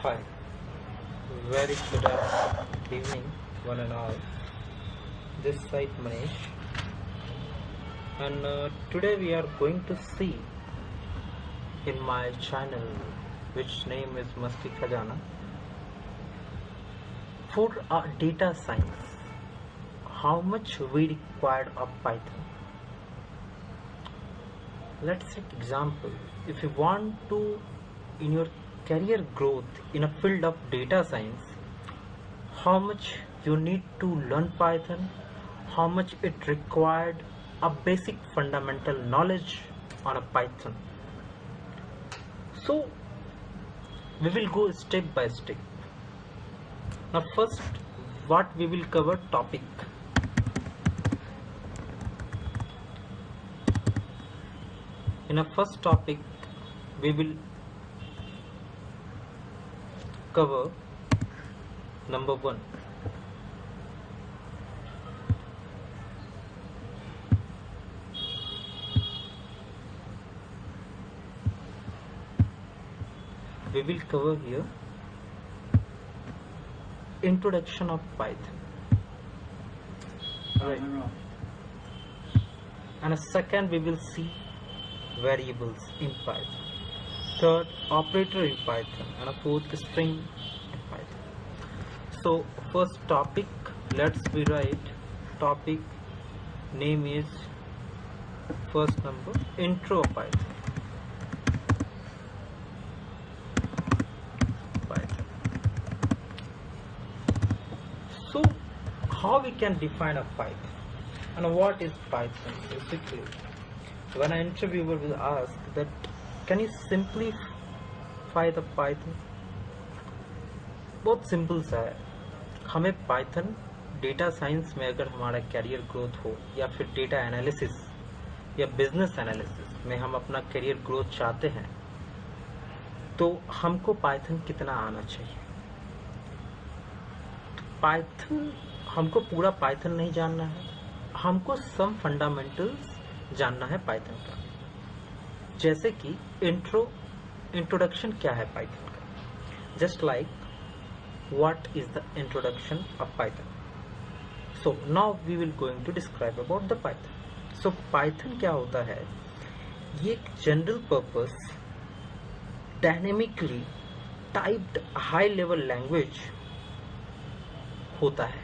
Hi, very good evening, one and all. This side Manish, and today we are going to see in my channel, which name is Masti Khajana, for data science. How much we required of Python? Let's take example. If you want to, in your career growth in a field of data science, how much you need to learn Python, how much it required a basic fundamental knowledge on a Python. So we will go step by step. Now first, what we will cover topic. In a first topic, we will cover number 1. We will cover here introduction of Python. Right. And a second, we will see variables in Python. Third, operator in Python, and a fourth, string in Python. So first topic, let's rewrite topic name is first number intro of Python. So how we can define a Python and what is Python basically? When an interviewer will ask that can you simplify the Python, बहुत simple सा है. हमें Python data science में अगर हमारा career growth हो या फिर डेटा एनालिसिस या बिजनेस एनालिसिस में हम अपना कैरियर ग्रोथ चाहते हैं तो हमको पाइथन कितना आना चाहिए. पाइथन हमको पूरा पाइथन नहीं जानना है, हमको सम फंडामेंटल्स जानना है पाइथन का. जैसे कि इंट्रोडक्शन क्या है पाइथन का. Just like what is the introduction of Python. So now we will going to describe about the Python. So Python क्या होता है, ये एक general purpose dynamically typed high level language होता है.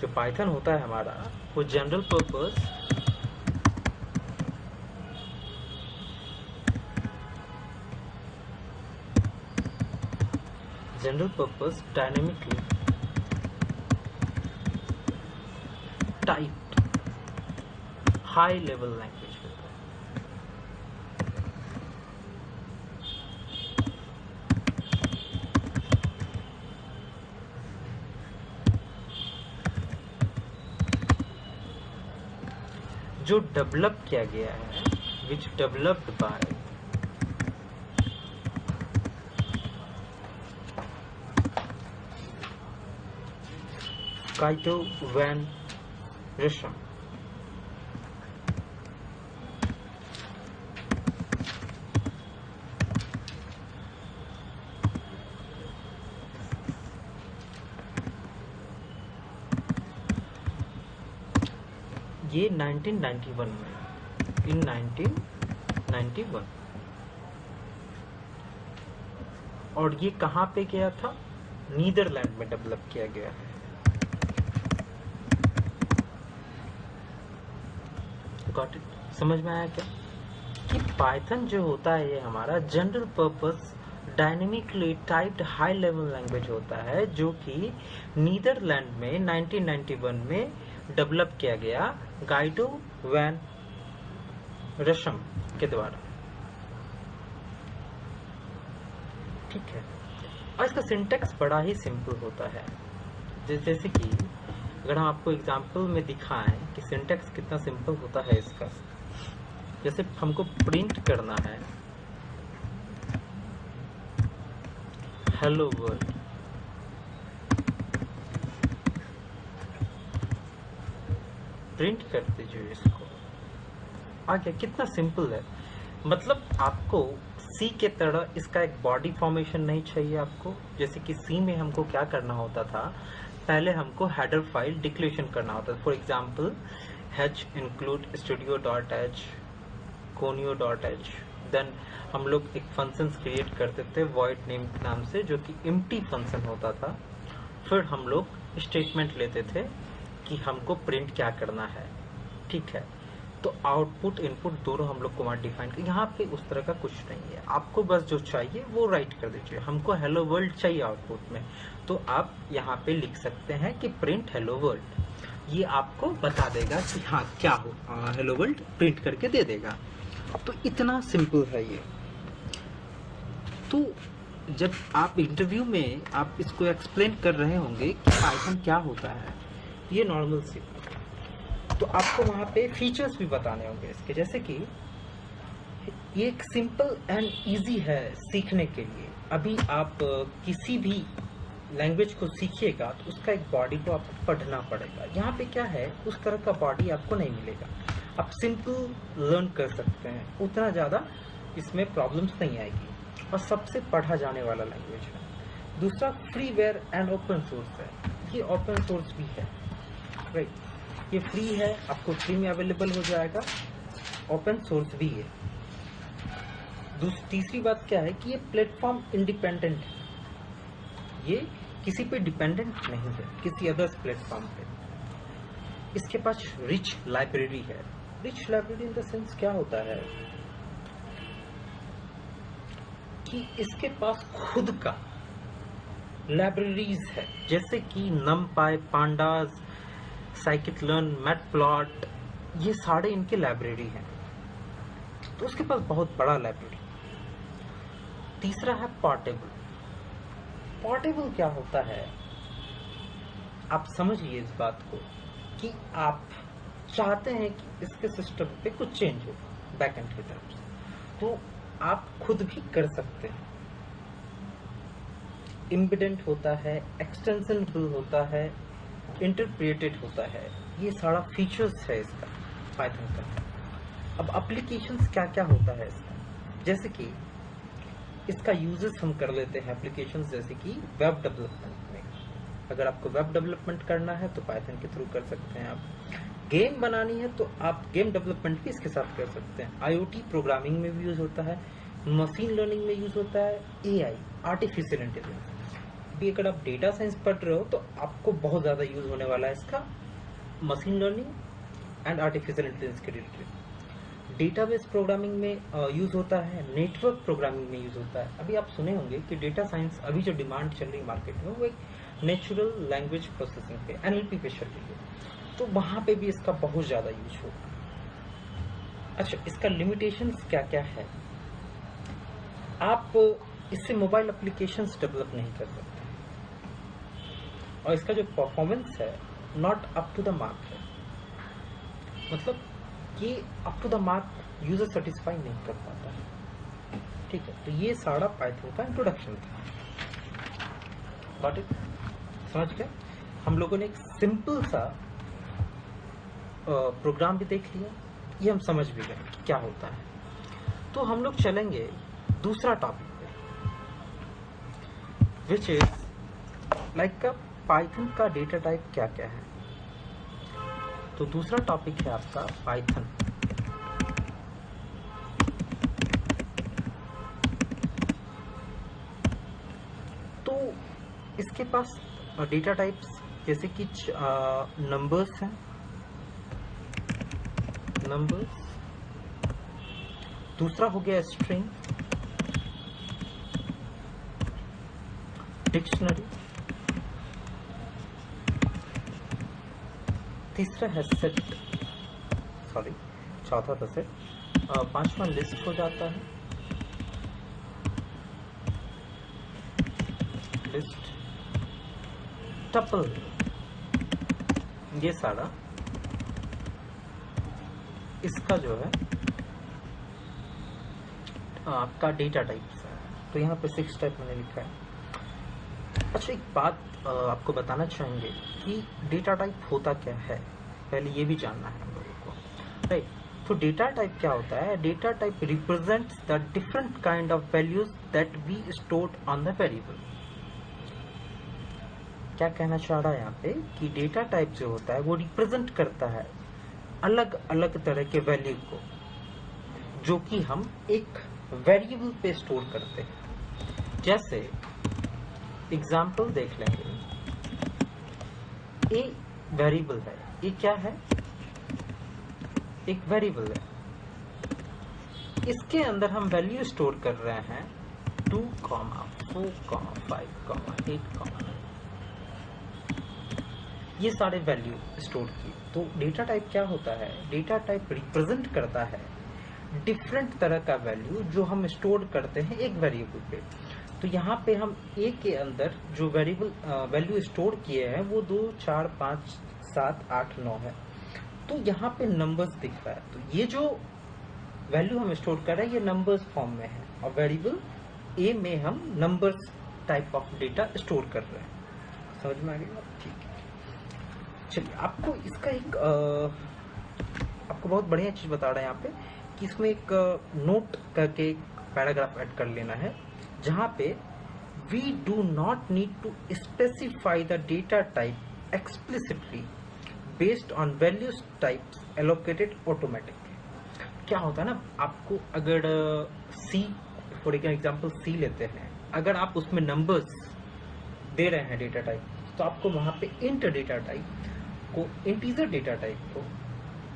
जो पाइथन होता है हमारा वो general purpose dynamically typed high level language होता है. जो डेवलप किया गया है, विच डेवलप्ड बाय काइटो वैन रशम. ये 1991 में, इन 1991, और ये कहाँ पे गया था, नीदरलैंड में डेवलप किया गया है. Got it. समझ में आया क्या कि पाइथन जो होता है ये हमारा general purpose dynamically typed high level language होता है जो कि नीदरलैंड में 1991 में डेवलप किया गया गाइडो वैन रशम के द्वारा. ठीक है. और इसका सिंटेक्स बड़ा ही सिंपल होता है. जैसे कि अगर हम आपको एग्जाम्पल में दिखाएं कि सिंटेक्स कितना सिंपल होता है इसका. जैसे हमको प्रिंट करना है हेलो वर्ल्ड, प्रिंट कर दीजिए इसको. आ गया. कितना सिंपल है. मतलब आपको सी के तरह इसका एक बॉडी फॉर्मेशन नहीं चाहिए आपको। जैसे कि सी में हमको क्या करना होता था, पहले हमको हेडर फाइल डिक्लेरेशन करना होता था। For example h include studio.h conio.h, then हम लोग एक फंक्शन क्रिएट करते थे void name के नाम से, जो कि empty फंक्शन होता था। फिर हम लोग स्टेटमेंट लेते थे कि हमको प्रिंट क्या करना है, ठीक है। तो आउटपुट इनपुट दोनों हम लोग को वहाँ डिफाइन कर, यहाँ पे उस तरह का कुछ नहीं है। आपको बस जो चाहिए वो राइट कर दीजिए। हमको हेलो वर्ल्ड चाहिए आउटपुट में, तो आप यहाँ पे लिख सकते हैं कि प्रिंट हेलो वर्ल्ड। ये आपको बता देगा कि हाँ क्या हो, हेलो वर्ल्ड प्रिंट करके दे देगा। तो इतना सिंपल है ये। तो जब आप इंटरव्यू में आप इसको एक्सप्लेन कर रहे होंगे कि पाइथन क्या होता है, ये नॉर्मल सी, तो आपको वहाँ पे फीचर्स भी बताने होंगे इसके। जैसे कि ये एक सिंपल एंड इजी है सीखने के लिए। अभी आप किसी भी लैंग्वेज को सीखिएगा तो उसका एक बॉडी को आपको पढ़ना पड़ेगा। यहाँ पे क्या है, उस तरह का बॉडी आपको नहीं मिलेगा। आप सिंपल लर्न कर सकते हैं, उतना ज़्यादा इसमें प्रॉब्लम्स नहीं आएगी, और सबसे पढ़ा जाने वाला लैंग्वेज है। दूसरा फ्रीवेयर एंड ओपन सोर्स है। ये ओपन सोर्स भी है, राइट, ये फ्री है, आपको फ्री में अवेलेबल हो जाएगा, ओपन सोर्स भी है। तीसरी बात क्या है कि ये प्लेटफॉर्म इंडिपेंडेंट है, ये किसी पे डिपेंडेंट नहीं है, किसी अदर्स प्लेटफॉर्म पे। इसके पास रिच लाइब्रेरी है। Rich library in the sense क्या होता है कि इसके पास खुद का लाइब्रेरीज है, जैसे कि numpy, pandas, scikit-learn, matplot, ये सारे इनके लाइब्रेरी हैं। तो उसके पास बहुत बड़ा लाइब्रेरी। तीसरा है पोर्टेबल। पोर्टेबल क्या होता है, आप समझिए इस बात को कि आप चाहते हैं कि इसके सिस्टम पे कुछ चेंज हो बैकएंड की तरफ से, तो आप खुद भी कर सकते हैं। इम्बिडेंट होता है, एक्सटेंसिबल होता है, इंटरप्रेटेड होता है, ये सारा फीचर्स है इसका पाइथन का। अब एप्लीकेशंस क्या क्या होता है इसका, जैसे कि इसका यूजेस हम कर लेते हैं एप्लीकेशंस, जैसे कि वेब डेवलपमेंट में। अगर आपको वेब डेवलपमेंट करना है तो पाइथन के थ्रू कर सकते हैं। आप गेम बनानी है तो आप गेम डेवलपमेंट भी इसके साथ कर सकते हैं। आईओटी प्रोग्रामिंग में भी यूज होता है, मशीन लर्निंग में यूज होता है, एआई आर्टिफिशियल इंटेलिजेंस भी। अगर आप डेटा साइंस पढ़ रहे हो तो आपको बहुत ज़्यादा यूज होने वाला है इसका, machine learning and artificial intelligence के रिलेटेड। डेटाबेस प्रोग्रामिंग में यूज होता है, नेटवर्क प्रोग्रामिंग में यूज होता है। अभी आप सुने होंगे कि डेटा साइंस अभी जो डिमांड चल रही है मार्केट में वो एक नेचुरल लैंग्वेज प्रोसेसिंग पे, एनएलपी पे चल रही है, तो वहाँ पे भी इसका बहुत ज़्यादा यूज होगा। अच्छा, इसका लिमिटेशंस क्या क्या है, आप इससे मोबाइल एप्लीकेशंस डेवलप नहीं कर सकते, और इसका जो परफॉर्मेंस है not up to the mark है, मतलब ये up to the mark user satisfy नहीं कर पाता है, ठीक है। तो ये सारा पाइथन का इंट्रोडक्शन था। गॉट इट, समझ गए? हम लोगों ने एक सिंपल सा प्रोग्राम भी देख लिया, ये हम समझ भी गए कि क्या होता है। तो हम लोग चलेंगे दूसरा टॉपिक पे, विच इज लाइक का पाइथन का डेटा टाइप क्या क्या है। तो दूसरा टॉपिक है आपका पाइथन। तो इसके पास डेटा टाइप्स जैसे कि नंबर्स हैं, नंबर्स। दूसरा हो गया स्ट्रिंग, डिक्शनरी। तीसरा है सेट, सॉरी चौथा था सेट। पांचवा लिस्ट हो जाता है, लिस्ट, टपल, ये सारा इसका जो है आपका डेटा टाइप्स है। तो यहाँ पे 6 टाइप मैंने लिखा है। अच्छा, एक बात आपको बताना चाहेंगे कि डेटा टाइप होता क्या है, पहले ये भी जानना है हम लोगों को, राइट। तो डेटा टाइप क्या होता है? Data type represents the different kind of values that we stored on the variable. क्या कहना चाह रहा है यहाँ पे कि डेटा टाइप जो होता है वो रिप्रेजेंट करता है अलग अलग तरह के वैल्यू को जो कि हम एक वेरिएबल पे स्टोर करते हैं। जैसे एग्जाम्पल देख लेंगे, ए वेरिएबल है। ये क्या है? एक वेरिएबल है। इसके अंदर हम वैल्यू स्टोर कर रहे हैं 2, 4, 5, 8, 9। ये सारे वैल्यू स्टोर किए। तो डेटा टाइप क्या होता है? डेटा टाइप रिप्रेजेंट करता है डिफरेंट तरह का वैल्यू जो हम स्टोर करते हैं एक वेरिएबल पे। तो यहाँ पे हम ए के अंदर जो वेरिएबल वैल्यू स्टोर किए हैं वो 2, 4, 5, 7, 8, 9 है। तो यहाँ पे नंबर्स दिख रहा है। तो ये जो वैल्यू हम स्टोर कर रहे हैं ये नंबर्स फॉर्म में है और वेरिएबल ए में हम numbers type of data store कर रहे हैं। समझ में आ गई? ठीक है, चलिए आपको इसका एक आपको बहुत बढ़िया चीज बता रहा है यहाँ पे कि इसमें एक नोट करके एक पैराग्राफ ऐड कर लेना है जहाँ पे we do not need to specify the data type explicitly based on values types allocated automatically. क्या होता है ना, आपको अगर सी फॉर एग्जांपल सी लेते हैं, अगर आप उसमें नंबर्स दे रहे हैं डेटा टाइप, तो आपको वहां पे इंट डेटा टाइप को, इंटीजर डेटा टाइप को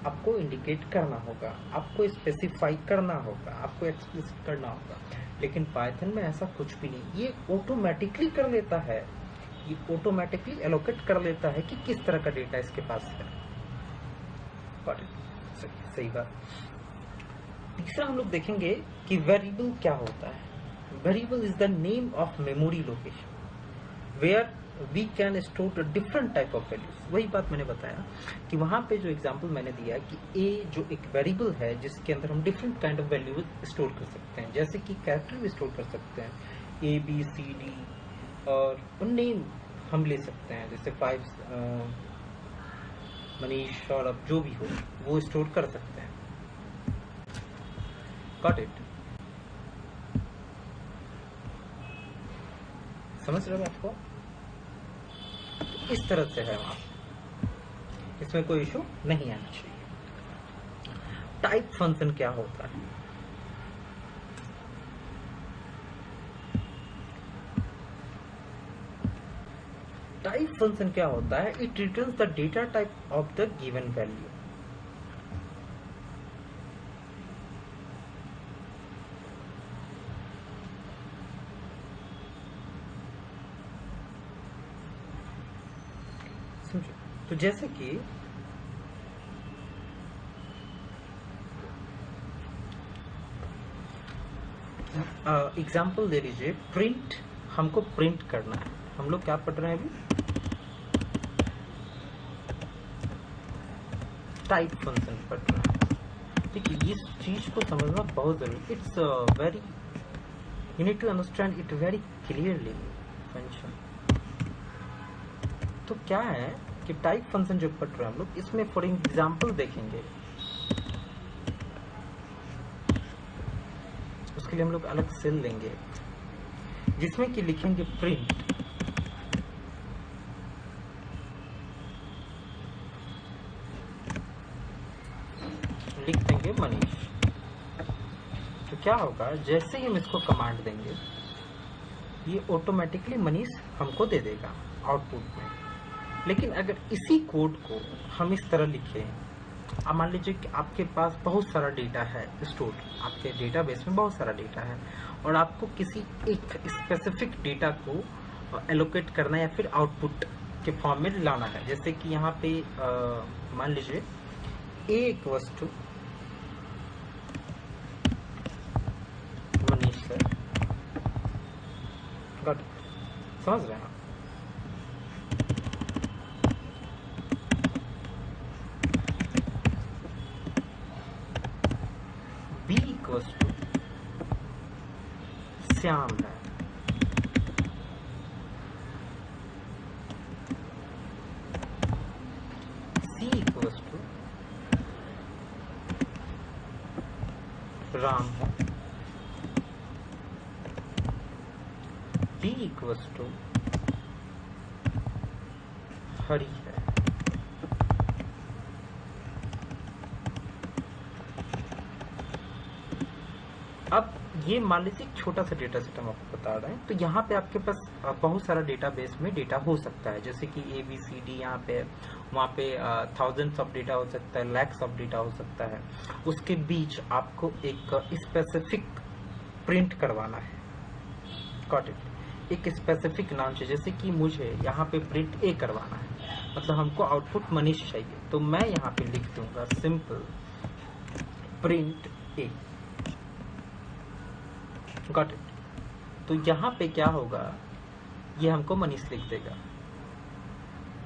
आपको इंडिकेट करना होगा, आपको स्पेसिफाई करना होगा, आपको एक्सप्लिसिट करना होगा। लेकिन पाइथन में ऐसा कुछ भी नहीं, ये ऑटोमेटिकली कर लेता है, ये ऑटोमेटिकली एलोकेट कर लेता है कि किस तरह का डेटा इसके पास है। सही बात। तीसरा हम लोग देखेंगे कि वेरिएबल क्या होता है। Variable is the name of memory location where we can store different type of values. वही बात मैंने बताया कि वहां पे जो एग्जांपल मैंने दिया है कि ए जो एक वेरिएबल है जिसके अंदर हम different kind of value store कर सकते हैं, जैसे कि कैरेक्टर भी स्टोर कर सकते हैं, ए बी सी डी, और नेम हम ले सकते हैं जैसे 5 मनीष और अब जो भी हो वो स्टोर कर सकते हैं। Got it? समझ रहे हो आपको? इस तरह से है वहां, इसमें कोई इशू नहीं आना चाहिए। टाइप फंक्शन क्या होता है? टाइप फंक्शन क्या होता है? It returns the data type of the given value. समझो? तो जैसे कि एग्जाम्पल दे लीजिए, प्रिंट, हमको प्रिंट करना है। हम लोग क्या पढ़ रहे हैं अभी? टाइप फंक्शन पढ़ रहे हैं। ठीक है, इस चीज को समझना बहुत जरूरी। It's very, you need to understand it very clearly function. तो क्या है कि टाइप फंक्शन जो पढ़ रहे हैं हम लोग, इसमें फॉर एग्जाम्पल देखेंगे, उसके लिए हम लोग अलग सेल लेंगे जिसमें कि लिखेंगे प्रिंट, लिख देंगे मनीष। तो क्या होगा, जैसे ही हम इसको कमांड देंगे ये ऑटोमेटिकली मनीष हमको दे देगा आउटपुट में। लेकिन अगर इसी कोड को हम इस तरह लिखें, अब मान लीजिए कि आपके पास बहुत सारा डेटा है स्टोर, आपके डेटाबेस में बहुत सारा डेटा है और आपको किसी एक स्पेसिफिक डेटा को एलोकेट करना है या फिर आउटपुट के फॉर्म में लाना है। जैसे कि यहाँ पे मान लीजिए A equals to Manish sir. Got it? समझ रहे हैं आप? बी इक्वल्स टू श्याम है, C equals to D equals to Hari है। अब ये मान लीजिए एक छोटा सा डेटा सेट हम आपको बता रहे हैं, तो यहाँ पे आपके पास बहुत सारा डेटाबेस में डेटा हो सकता है, जैसे कि ABCD यहाँ पे, वहाँ पे थाउजेंड्स ऑफ डेटा हो सकता है, लैक्स ऑफ डेटा हो सकता है। उसके बीच आपको एक स्पेसिफिक प्रिंट करवाना है, गॉट इट, एक स्पेसिफिक नाम से, जैसे कि मुझे यहाँ पे प्रिंट A करवाना है, मतलब हमको आउटपुट मनीष चाहिए, तो मैं यहाँ पे लिख दूंगा simple print A, got it. तो यहाँ पे क्या होगा, ये हमको मनीष लिख देगा।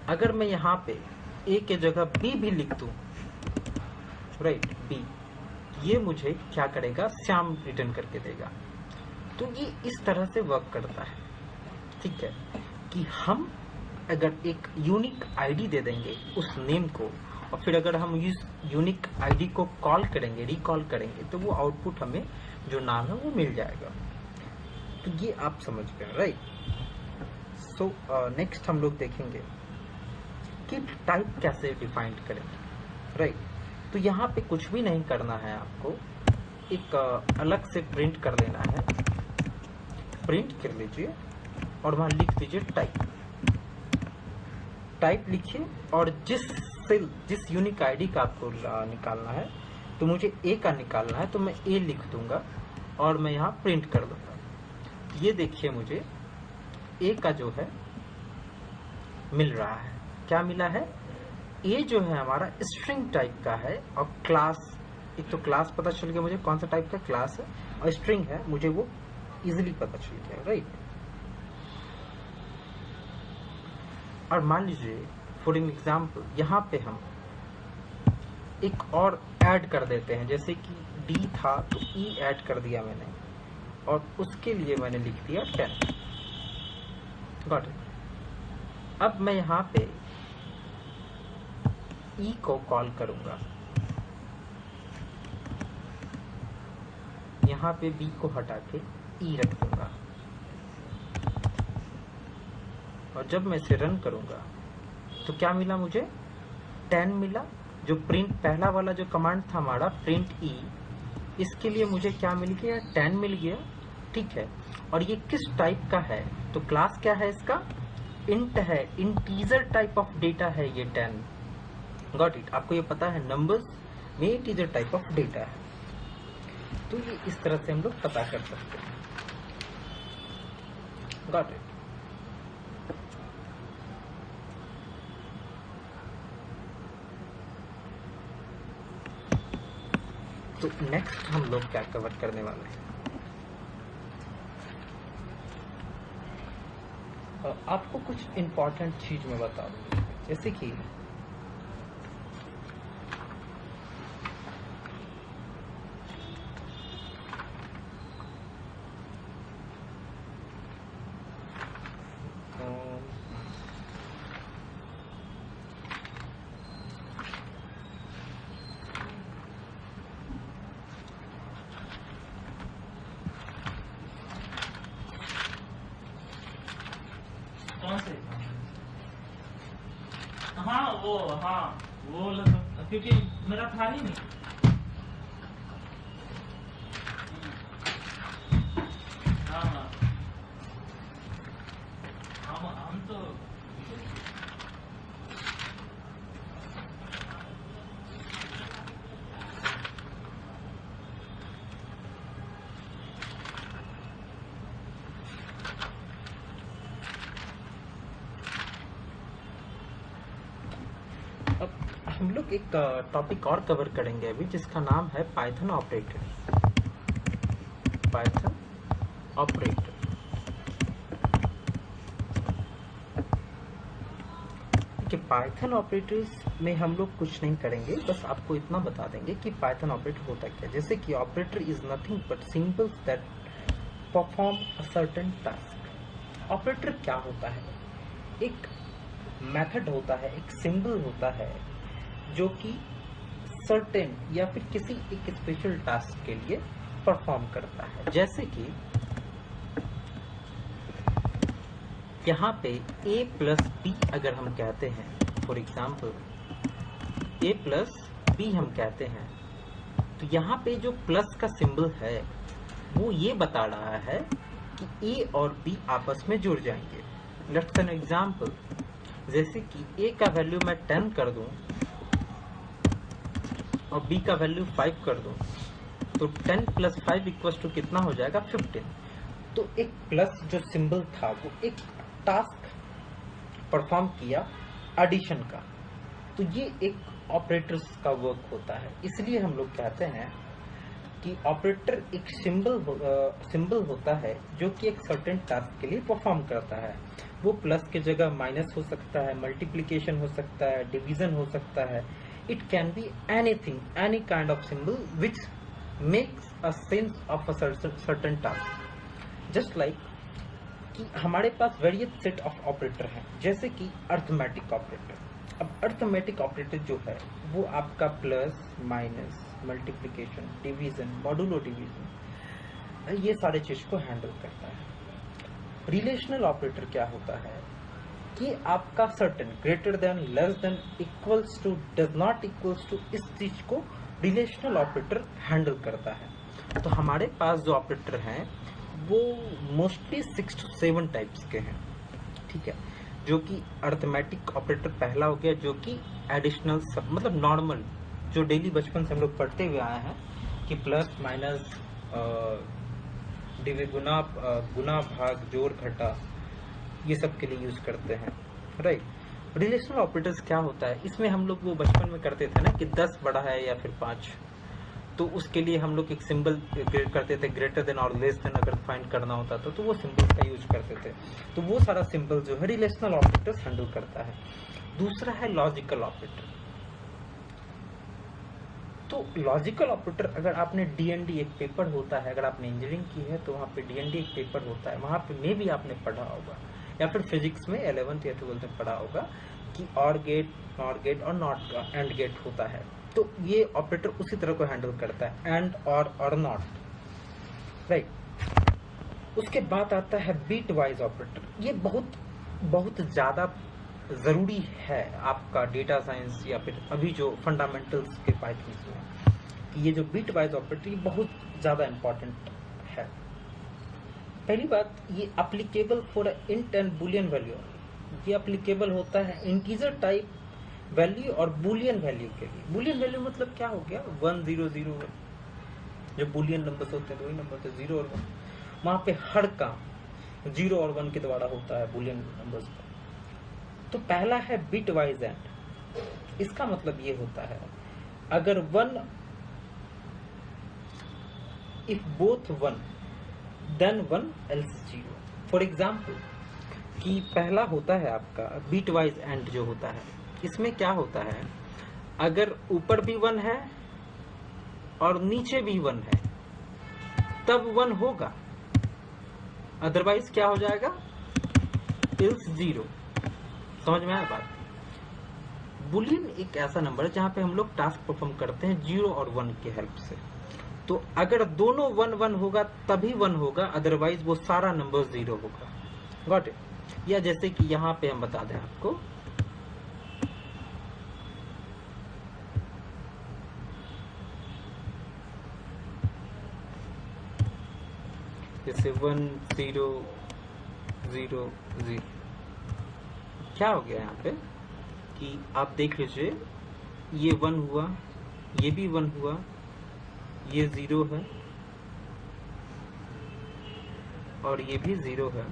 अगर मैं यहाँ पे A के जगह B भी लिख दूं, राइट, B, ये मुझे क्या करेगा, श्याम रिटर्न करके देगा। तो ये इस तरह से वर्क करता है, ठीक है, कि हम अगर एक यूनिक आईडी दे देंगे उस नेम को, और फिर अगर हम इस यूनिक आईडी को कॉल करेंगे, रिकॉल करेंगे, तो वो आउटपुट हमें जो नाम है वो मिल जाएगा। तो ये आप समझ गए, राइट। सो नेक्स्ट हम लोग देखेंगे कि टाइप कैसे डिफाइन करेंगे, राइट। तो यहाँ पे कुछ भी नहीं करना है, आपको एक अलग से प्रिंट कर लेना है, प्रिंट कर लीजिए और वहां लिख दीजिए टाइप लिखिए, और जिस यूनिक आईडी का आपको निकालना है, तो मुझे A का निकालना है, तो मैं A लिख दूंगा और मैं यहाँ प्रिंट कर दूंगा। ये देखिए मुझे A का जो है मिल रहा है, क्या मिला है, A जो है हमारा स्ट्रिंग टाइप का है, और क्लास, एक तो क्लास पता चल गया मुझे कौन सा टाइप का क्लास है, और स्ट्रिंग है मुझे वो इजीली पता चल गया, राइट। और मान लीजिए फॉर एन एग्जाम्पल यहाँ पे हम एक और ऐड कर देते हैं, जैसे कि D था तो E ऐड कर दिया मैंने, और उसके लिए मैंने लिख दिया 10, गॉट इट। अब मैं यहाँ पे E को कॉल करूंगा, यहाँ पे B को हटा के E रख दूंगा, और जब मैं इसे रन करूंगा तो क्या मिला मुझे, 10 मिला। जो प्रिंट पहला वाला जो कमांड था हमारा प्रिंट E, इसके लिए मुझे क्या मिल गया, 10 मिल गया, ठीक है। और ये किस टाइप का है, तो क्लास क्या है इसका, इंट है, इंटीजर टाइप ऑफ डेटा है ये 10, गॉट इट। आपको ये पता है नंबर्स में इंटीजर टाइप ऑफ डेटा है, तो ये इस तरह से हम लोग पता कर सकते हैं, गॉट इट। तो नेक्स्ट हम लोग क्या कवर करने वाले हैं, आपको कुछ इंपॉर्टेंट चीज मैं बता दूं, जैसे कि कौन से, हाँ वो क्योंकि मेरा था ही नहीं। हाँ हम तो हम लोग एक टॉपिक और कवर करेंगे अभी, जिसका नाम है पाइथन ऑपरेटर, पाइथन ऑपरेटर। कि पाइथन ऑपरेटर्स में हम लोग कुछ नहीं करेंगे, बस आपको इतना बता देंगे कि पाइथन ऑपरेटर होता क्या है। जैसे कि operator is nothing but symbols that perform a certain task. Operator क्या होता है, एक मेथड होता है, एक सिंबल होता है जो कि सर्टेन या फिर किसी एक स्पेशल टास्क के लिए परफॉर्म करता है। जैसे कि यहाँ पे a प्लस बी अगर हम कहते हैं, for example a plus B हम कहते हैं, तो यहाँ पे जो प्लस का सिंबल है वो ये बता रहा है कि a और b आपस में जुड़ जाएंगे। लेट्स एन एग्जाम्पल, जैसे कि a का वैल्यू मैं 10 कर दूं और b का वैल्यू 5 कर दूं, तो 10 प्लस 5 इक्वल्स टू कितना हो जाएगा, 15। तो एक प्लस जो सिंबल था वो एक टास्क परफॉर्म किया एडिशन का, तो ये एक ऑपरेटर्स का वर्क होता है। इसलिए हम लोग कहते हैं कि ऑपरेटर एक सिंबल होता है जो कि एक सर्टेन टास्क के लिए परफॉर्म करता है। वो प्लस के जगह माइनस हो सकता है, मल्टीप्लिकेशन हो सकता है, डिवीजन हो सकता है। It can be anything, any kind of symbol which makes a sense of a certain task. Just like कि हमारे पास वेरियस सेट ऑफ ऑपरेटर हैं, जैसे कि अर्थमेटिक ऑपरेटर। अब अर्थमेटिक ऑपरेटर जो है वो आपका plus, minus, multiplication, division, modulo division, ये सारे चीज को हैंडल करता है। रिलेशनल ऑपरेटर क्या होता है कि आपका certain, greater than, less than, equals to, does not equals to, इस चीज को रिलेशनल ऑपरेटर हैंडल करता है। तो हमारे पास जो ऑपरेटर हैं वो मोस्टली 6 to 7 टाइप्स के हैं, ठीक है। जो कि अर्थमेटिक ऑपरेटर पहला हो गया, जो कि एडिशनल मतलब नॉर्मल, जो डेली बचपन से हम लोग पढ़ते हुए आए हैं कि प्लस, माइनस, गुना, भाग, जोड़, घटा, ये सब के लिए यूज करते हैं, राइट। रिलेशनल ऑपरेटर्स क्या होता है, इसमें हम लोग वो बचपन में करते थे ना कि 10 बड़ा है या फिर 5, तो उसके लिए हम लोग एक सिंबल क्रिएट करते थे, ग्रेटर देन और लेस देन अगर फाइंड करना होता था तो वो सिंबल का यूज करते थे। तो वो सारा सिंबल जो है रिलेशनल ऑपरेटर्स हैंडल करता है। दूसरा है लॉजिकल ऑपरेटर। तो लॉजिकल ऑपरेटर, अगर आपने डीएनडी एक पेपर होता है, अगर आपने इंजीनियरिंग की है तो वहाँ पे डीएनडी एक पेपर होता है, वहाँ पे मे भी आपने पढ़ा होगा या फिर फिजिक्स में 11th या 12th में पढ़ा होगा कि और गेट, नॉट गेट और नॉट का एंड गेट होता है। तो ये ऑपरेटर उसी तरह को हैंडल करता है, एंड और नॉट, राइट। उसके बाद आता है बीट वाइज ऑपरेटर। ये बहुत ज़्यादा ज़रूरी है आपका डेटा साइंस या फिर अभी जो फंडामेंटल्स के पाइथन में, कि ये जो बीट वाइज ऑपरेटर ये बहुत ज़्यादा इंपॉर्टेंट है। पहली बात, ये applicable for int and Boolean value. ये एप्लीकेबल होता है इंटीजर टाइप वैल्यू और बुलियन वैल्यू के लिए। बुलियन वैल्यू मतलब क्या हो गया, 1 0 0 1। जो बुलियन नंबर्स होते हैं वही नंबर थे 0 और 1। वहां पे हर काम 0 और 1 के द्वारा होता है बुलियन नंबर्स का। तो पहला है बिट वाइज एंड। इसका मतलब ये होता है अगर 1, if both 1 then 1 else 0। For example कि पहला होता है आपका बिट वाइज एंड जो होता है, इसमें क्या होता है, अगर ऊपर भी 1 है और नीचे भी 1 है तब 1 होगा, अदरवाइज क्या हो जाएगा, एल्स 0। समझ में आया बात। बुलियन एक ऐसा नंबर है जहां पे हम लोग टास्क परफॉर्म करते हैं 0 और 1 के हेल्प से। तो अगर दोनों 1 1 होगा तभी 1 होगा, अदरवाइज वो सारा नंबर 0 होगा। Got it. या जैसे कि यहाँ पे हम बता दें आपको, जैसे 1 0 0 0, क्या हो गया यहाँ पे कि आप देख लीजिए, ये 1 हुआ, ये भी 1 हुआ, ये 0 है और ये भी 0 है।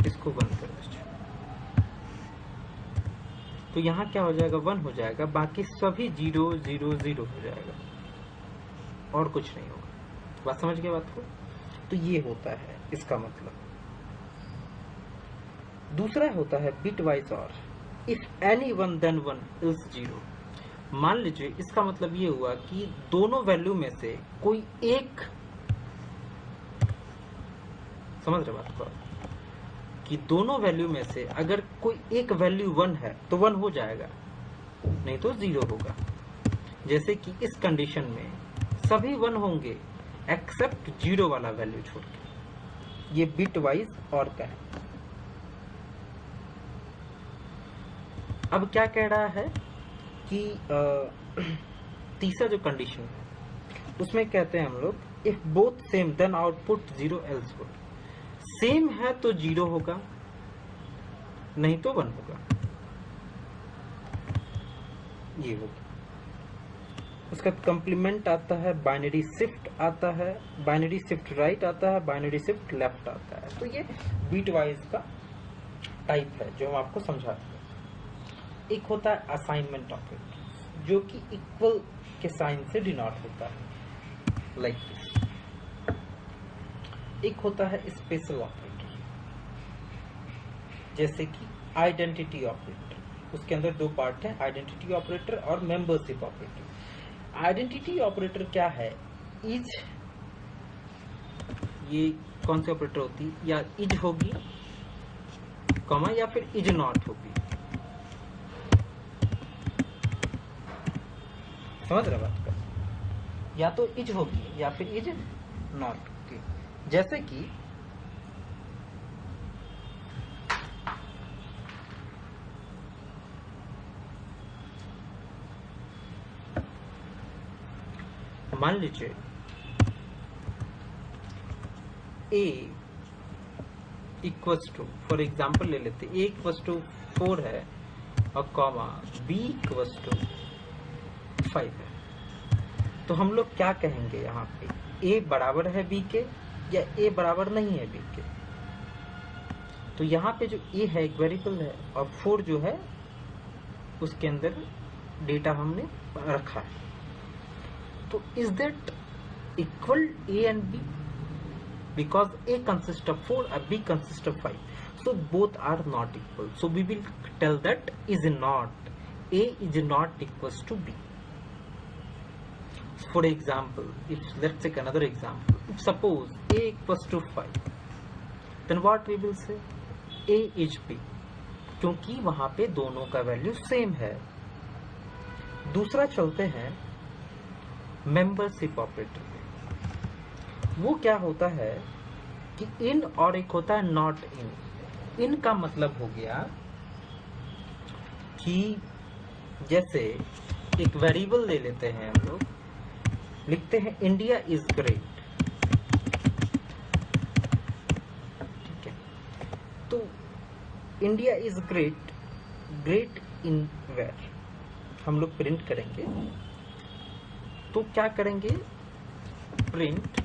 इसको बंद कर दीजिए। तो यहाँ क्या हो जाएगा, 1 हो जाएगा, बाकी सभी 0 0 0 हो जाएगा और कुछ नहीं होगा। बात समझ गए बात को। तो ये होता है इसका मतलब। दूसरा होता है बिट वाइज और, इफ एनी 1 देन 1 इज 0। मान लीजिए इसका मतलब ये हुआ कि दोनों वैल्यू में से कोई एक, समझ रहे बात को, कि दोनों वैल्यू में से अगर कोई एक वैल्यू 1 है तो 1 हो जाएगा, नहीं तो 0 होगा। जैसे कि इस कंडीशन में सभी 1 होंगे एक्सेप्ट 0 वाला वैल्यू छोड़ के। ये बिट वाइज और का है। अब क्या कह रहा है कि तीसरा जो कंडीशन है उसमें कहते हैं हम लोग if both same then output 0 else good. Same है तो 0 होगा, नहीं तो 1 होगा। ये होगा। उसका कंप्लीमेंट आता है, बाइनरी शिफ्ट आता है, बाइनरी शिफ्ट राइट आता है, बाइनरी शिफ्ट लेफ्ट आता है। तो ये बीट वाइज का टाइप है जो हम आपको समझाते हैं। एक होता है असाइनमेंट ऑपरेटर जो कि इक्वल के साइन से डिनोट होता है, लाइक दिस। एक होता है स्पेशल ऑपरेटर जैसे कि आइडेंटिटी ऑपरेटर। उसके अंदर दो पार्ट हैं, आइडेंटिटी ऑपरेटर और मेंबरशिप ऑपरेटर। आइडेंटिटी ऑपरेटर क्या है? इज, ये कौन सी ऑपरेटर होती है? या इज होगी कॉमा या फिर इज नॉट होगी। समझ रहे बात का? या तो इज होगी या फिर इज नॉट होगी। जैसे कि मान लीजिए a equals to, for example ले लेते, a इक्वल्स टू 4 है और कॉमा b इक्वल्स टू 5 है। तो हम लोग क्या कहेंगे यहाँ पे? a बराबर है b के या a बराबर नहीं है b के? तो यहाँ पे जो a है एक वेरिएबल है और 4 जो है उसके अंदर डेटा हमने रखा है। तो is that equal a and b? Because a consists of 4 and b consists of 5. So both are not equal. So we will tell that is not, a is not equals to b. For example, if let's take another example. If suppose a equals to 5, then what we will say? a is b. क्योंकि वहां पे दोनों का value same है। दूसरा चलते हैं membership operator में। वो क्या होता है कि इन और एक होता है नॉट इन। इन का मतलब हो गया कि जैसे एक वेरिएबल ले लेते हैं हम लोग, लिखते हैं इंडिया इज ग्रेट, ठीक है। तो India is great, great in where हम लोग प्रिंट करेंगे। तो क्या करेंगे? Print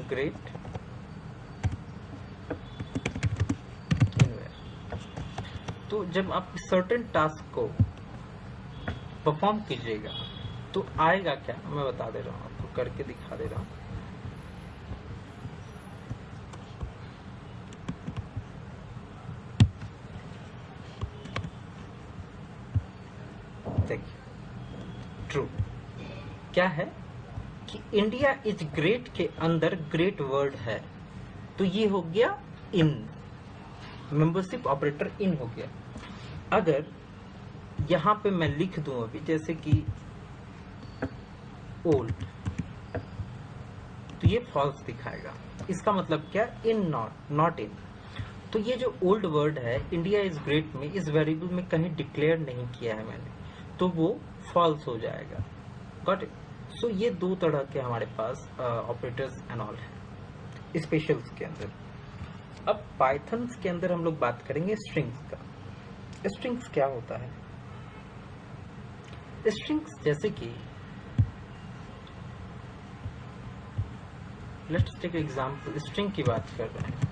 great in where. तो जब आप सर्टेन टास्क को परफॉर्म कीजिएगा तो आएगा क्या, मैं बता दे रहा हूं आपको, करके दिखा दे रहा हूं। ट्रू क्या है कि इंडिया इज ग्रेट के अंदर ग्रेट वर्ड है, तो ये हो गया इन, मेंबरशिप ऑपरेटर इन हो गया। अगर यहां पे मैं लिख दूं अभी जैसे कि ओल्ड, तो ये फॉल्स दिखाएगा। इसका मतलब क्या? In not, not in. तो ये जो ओल्ड वर्ड है इंडिया इज ग्रेट में, इस वेरिएबल में कहीं डिक्लेयर नहीं किया है मैंने, तो वो फॉल्स हो जाएगा। Got it? सो ये दो तरह के हमारे पास ऑपरेटर्स एंड ऑल है स्पेशल्स के अंदर। अब पाइथन्स के अंदर हम लोग बात करेंगे स्ट्रिंग्स का। स्ट्रिंग्स क्या होता है? स्ट्रिंग्स जैसे कि लेट्स टेक एग्जांपल, स्ट्रिंग की बात कर रहे हैं।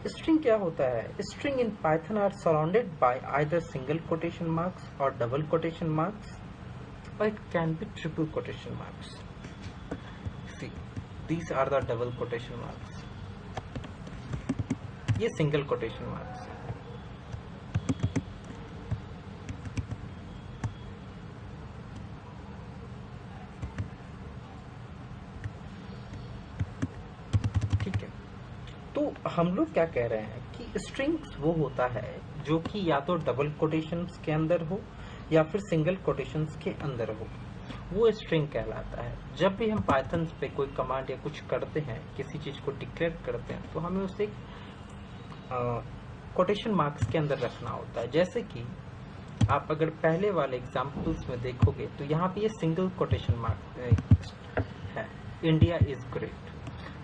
स्ट्रिंग क्या होता है? String in Python are surrounded by either single quotation marks और डबल कोटेशन मार्क्स, और it can be triple quotation marks. See, these are the double quotation marks, ये सिंगल कोटेशन मार्क्स। हम लोग क्या कह रहे हैं कि स्ट्रिंग्स वो होता है जो कि या तो डबल कोटेशंस के अंदर हो या फिर सिंगल कोटेशंस के अंदर हो, वो स्ट्रिंग कहलाता है। जब भी हम पाइथन पे कोई कमांड या कुछ करते हैं, किसी चीज को डिक्लेयर करते हैं, तो हमें उसे कोटेशन मार्क्स के अंदर रखना होता है। जैसे कि आप अगर पहले वाले एग्जाम्पल्स में देखोगे तो यहाँ पे ये सिंगल कोटेशन मार्क है, इंडिया इज ग्रेट,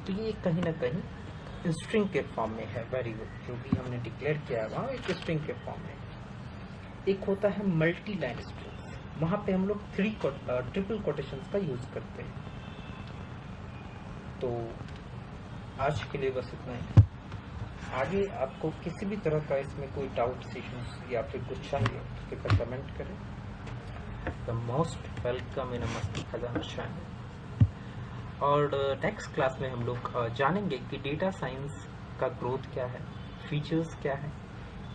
तो ये कहीं ना कहीं स्ट्रिंग के फॉर्म में है। वेरी गुड, जो भी हमने डिक्लेयर किया है वहाँ एक स्ट्रिंग के फॉर्म में। एक होता है मल्टी लाइन स्ट्रिंग, वहाँ पे हम लोग ट्रिपल कोटेशंस का यूज करते हैं। तो आज के लिए बस इतना ही। आगे आपको किसी भी तरह का इसमें कोई डाउट सेशंस या फिर कुछ चाहिए तो कृपया कमेंट करें। द मोस्ट वेलकम इन मस्ती खजाना चैनल। और नेक्स्ट क्लास में हम लोग जानेंगे कि डेटा साइंस का ग्रोथ क्या है, फीचर्स क्या है,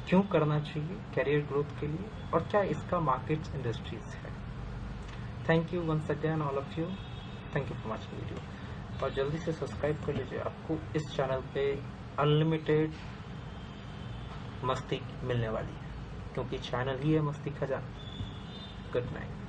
क्यों करना चाहिए करियर ग्रोथ के लिए, और क्या इसका मार्केट्स इंडस्ट्रीज है। Thank you once again all of you, thank you for watching video. और जल्दी से सब्सक्राइब कर लीजिए, आपको इस चैनल पे अनलिमिटेड मस्ती मिलने वाली है, क्योंकि चैनल ही है मस्ती खजाना। Good night.